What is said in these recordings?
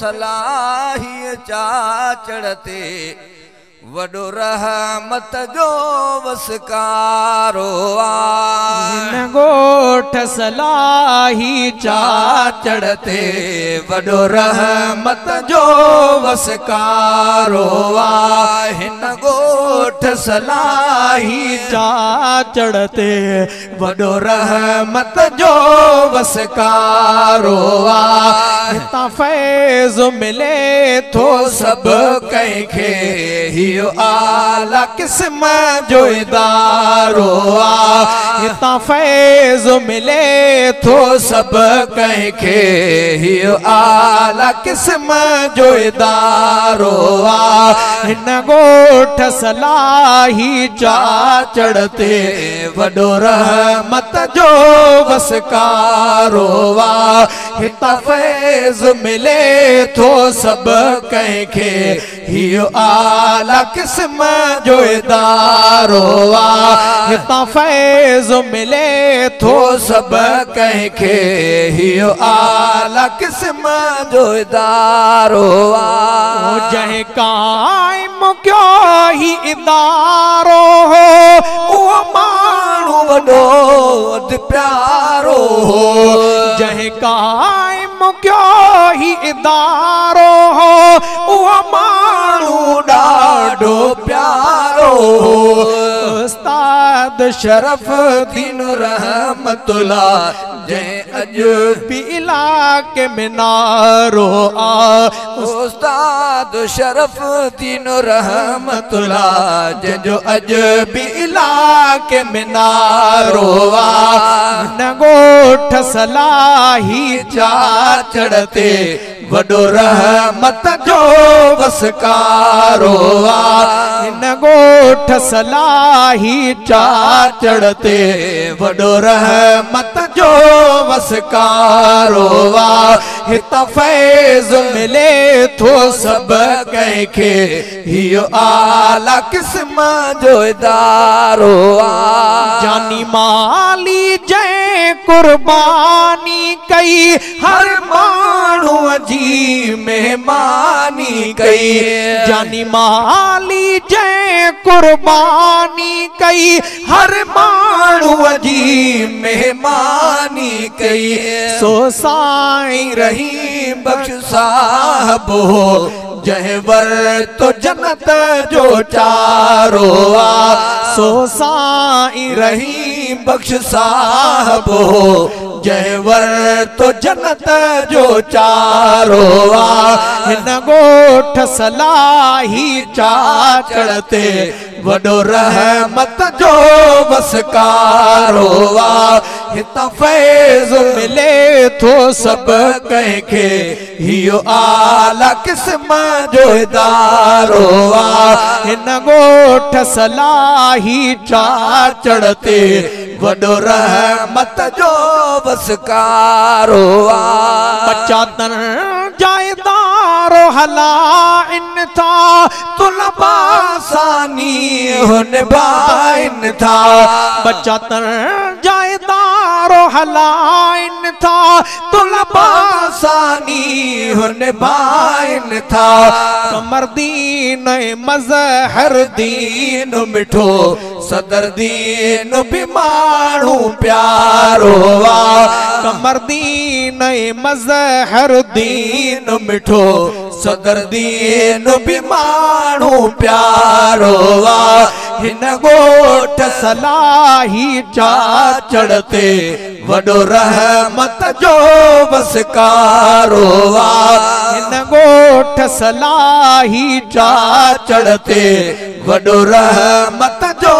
सलाही चा चढ़ते वडो रहमत जो वसकारो हिन गोठ सलाही चा चढ़ते वडो रहमत जो वसकारो हिन गोठ सलाही चा चढ़ते वडो रहमत जो वसकारो हितां फैज़ मिले थो सब कंहिंखे हियो आला क़िस्म जो इदारो हितां फैज़ मिले थो सब कंहिंखे हियो आला क़िस्म जो इदारो हिन गोठ सलाही चा चढ़ते वडो रहमत जो वसकारो हितां फैज़ मिले थो सब कंहिंखे हियो आला क़िस्म जो इदारो हितां फैज़ मिले थो सब कंहिंखे हियो आला क़िस्म जो इदारो जंहिं क़ाइम कयो ही इदारो हो उहो माण्हू वॾो अधु प्यारो जंहिं क़ाइम कयो ही इदारो हो उहो माण्हू ॾाढो प्यारो उस्ताद शरफ़ुद्दीन रहमतुल्ला जंहिं अॼु बि इलाके में नारो आ उस्ताद शरफ़ुद्दीन रहमतुल्ला जंहिंजो अॼु बि इलाके में नारो न गोठ सलाही चा चढ़ते वडो रहमत जो वसकारो न गोठ सलाही चा चढ़ते वडो रहमत जो वसकारो हितां फैज़ मिले थो सब कंहिंखे हियो आला क़िस्म जो इदारो जानी माली जंहिं कुर्बानी कई हर माण्हू जी मेहमानी कई जानी माली जंहिं कुर्बानी कई हर माण्हू जी मेहमानी कई सो साईं रहीम बख्श साहब हो जंहिं वर तो जन्नत जो चारो सो साईं रहीम बख्श साहब हो जंहिं वर तो जन्नत जो चारो हिन गोठ सलाही चा चढ़ते वडो रहमत जो वसकारो हितां फैज़ मिले थो सब कंहिंखे हियो आला क़िस्म जो इदारो हिन गोठ सलाही चा चढ़ते वडो रहमत जो वसकारो बचातन जायदारो हला इन था तुलबा सानी हुन बाइन था बचातन जायदारो हला इन था तुलबा सानी हुन बाइन था कमरदीन मज़हर दीन मिठो सदर दीन भी माण्हू प्यारो कमरदीन मज़हर दीन मिठो सदर दीन भी माण्हू प्यारो हिन गोठ सलाही चा चढ़ते वडो रहमत जो वसकारो हिन गोठ सलाही चा चढ़ते वडो रहमत जो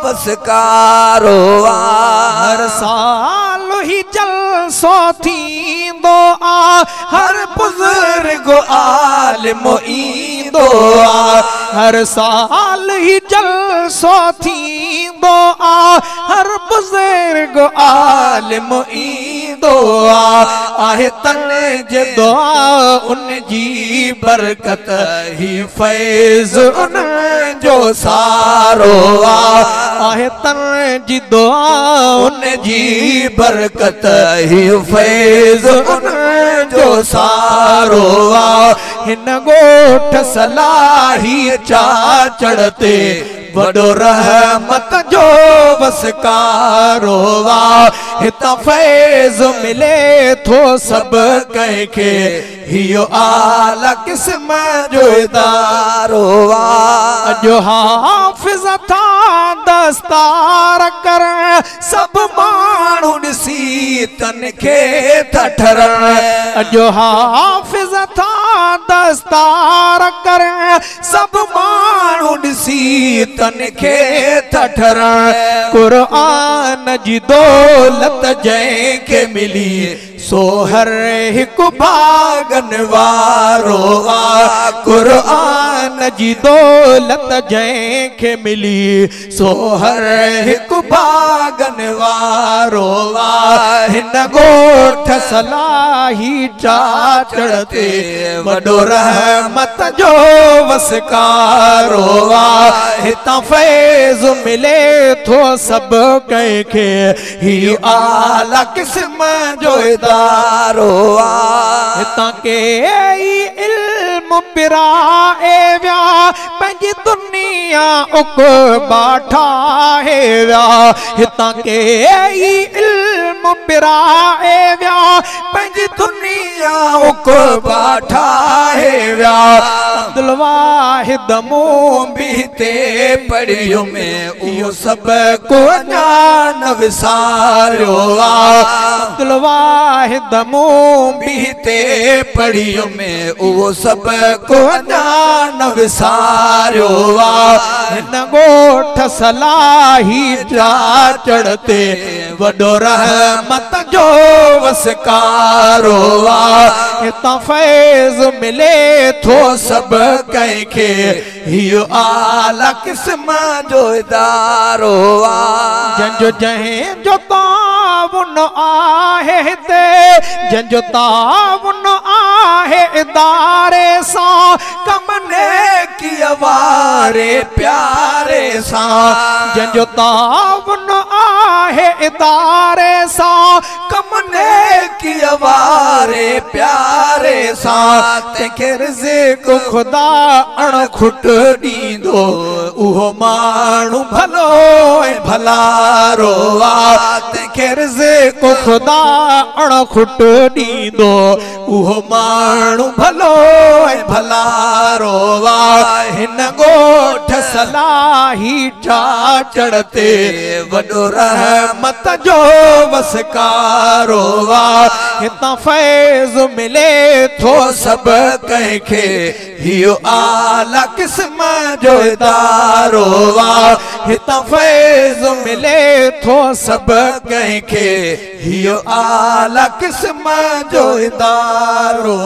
वसकारो हर साल ही जलसो थींदो आ हर बुजुर्ग आलिम ईंदो हर साल ही जलसो थींदो आ हर बुजुर्ग आलिम ईंदो आहे तने जे दुआ उन जी बरकत ही फैज़ उन जो सारो आहे तन जी दुआ उन जी बरकत ही फैज़ उन जो सारो हिन गोठ सलाही चा चढ़ते वडो रहमत जो वसकारो हिता फैज़ मिले थो सब कंहिंखे हियो आला क़िस्म जो इदारो अजो हाफ़िज़ था दस्तार कर सब माण्हू ॾिसी तन खे था ठरण अजो हाफ़िज़ था दस्तार कर सब माण्हू ॾिसी तन खे था ठरण क़ुरान जी दौलत जंहिंखे मिली सो हर हिकु भागन वारो क़ुरान जी दौलत जंहिंखे मिली सो हर हिकु भागन वारो हिन गोठ सलाही चा चढ़ते वडो रहमत जो वसकारो हितां फैज़ मिले थो सब कंहिंखे ही आला क़िस्म जो इदारो हितां के इल्म पिराए विया पंहिंजी दुनिया उक़बा ठाहे विया हितां के इल्म पिराए विया पंहिंजी दुनिया उक़बा ठाहे विया अब्दुल वाहिद मूं बि हिते पढ़ियो में उहो सभु को अञा न विसारियो अब्दुल वाहिद मूं बि हिते पढ़ियो में उहो सभु को अञा न विसारियो हिन गोठ सलाही जा चढ़ते वडो रहमत जो वसकारो हितां फैज़ मिले थो सब कंहिंखे हियो आला क़िस्म जो इदारो जंहिंजो जंहिंजो ताउन आहे हिते जंहिंजो ताउन आहे इदारे सां कम नेकी वारे प्यारे सां जंहिंजो ताउन आहे इदारे सां कम नेकी वारे प्यारे सां तंहिंखे रिज़्क़ ख़ुदा अणखुट ॾींदो उहो माण्हू भलो ऐं भलारो तंहिंखे रिज़्क़ ख़ुदा अणखुट ॾींदो उहो माण्हू भलो ऐं भलारो हिन गोठ सलाही चा चढ़ते वडो रहमत जो वसकारो हितां फैज़ मिले थो सब कंहिंखे हियो आला क़िस्म जो इदारो हितां फैज़ मिले थो सब कंहिंखे हियो आला क़िस्म जो इदारो